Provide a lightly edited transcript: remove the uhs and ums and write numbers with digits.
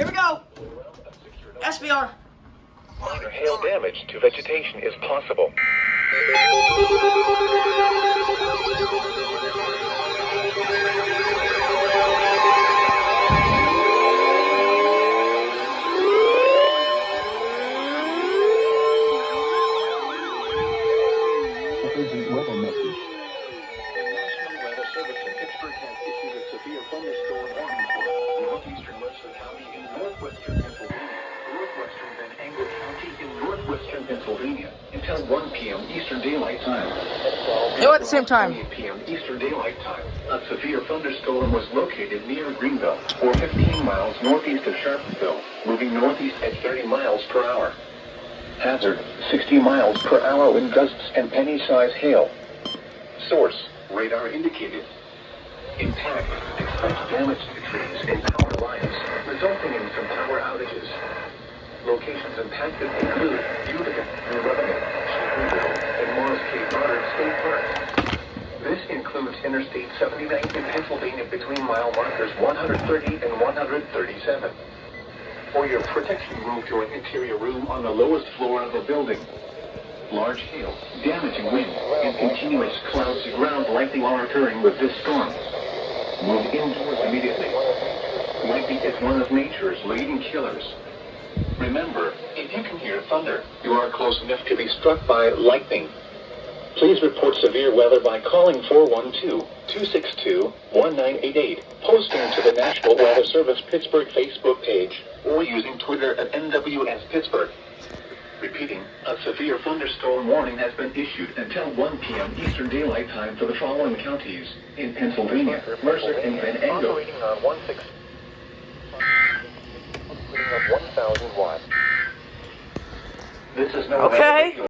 Here we go. SVR. Minor hail damage to vegetation is possible. Urgent weather message. The National Weather Service in Pittsburgh has issued a severe thunderstorm warning for northeastern Western County in northwestern Pennsylvania, northwestern Van Angle County in northwestern Pennsylvania until 1 p.m. Eastern Daylight Time. No, at the same time. 8 p.m. Eastern Daylight Time. A severe thunderstorm was located near Greenville, or 15 miles northeast of Sharpsville, moving northeast at 30 miles per hour. Hazard, 60 miles per hour wind gusts and penny-size hail. Source, radar indicated. Impact, expect damage to trees and power lines, resulting in some power outages. Locations impacted include Utica, New Lebanon, Shelbyville, and Morris K. Goddard State Park. This includes Interstate 79 in Pennsylvania between mile markers 130 and 137. For your protection, move to an interior room on the lowest floor of a building. Large hail, damaging wind, and continuous clouds to ground lightning are occurring with this storm. Move indoors immediately. Lightning is one of nature's leading killers. Remember, if you can hear thunder, you are close enough to be struck by lightning. Please report severe weather by calling 412-262-1988, posting to the National Weather Service Pittsburgh Facebook page, or using Twitter at NWS Pittsburgh. Repeating, a severe thunderstorm warning has been issued until 1 p.m. Eastern Daylight Time for the following counties in Pennsylvania, Mercer, and Van Angle. Operating on 1,000 watts. This is no Okay.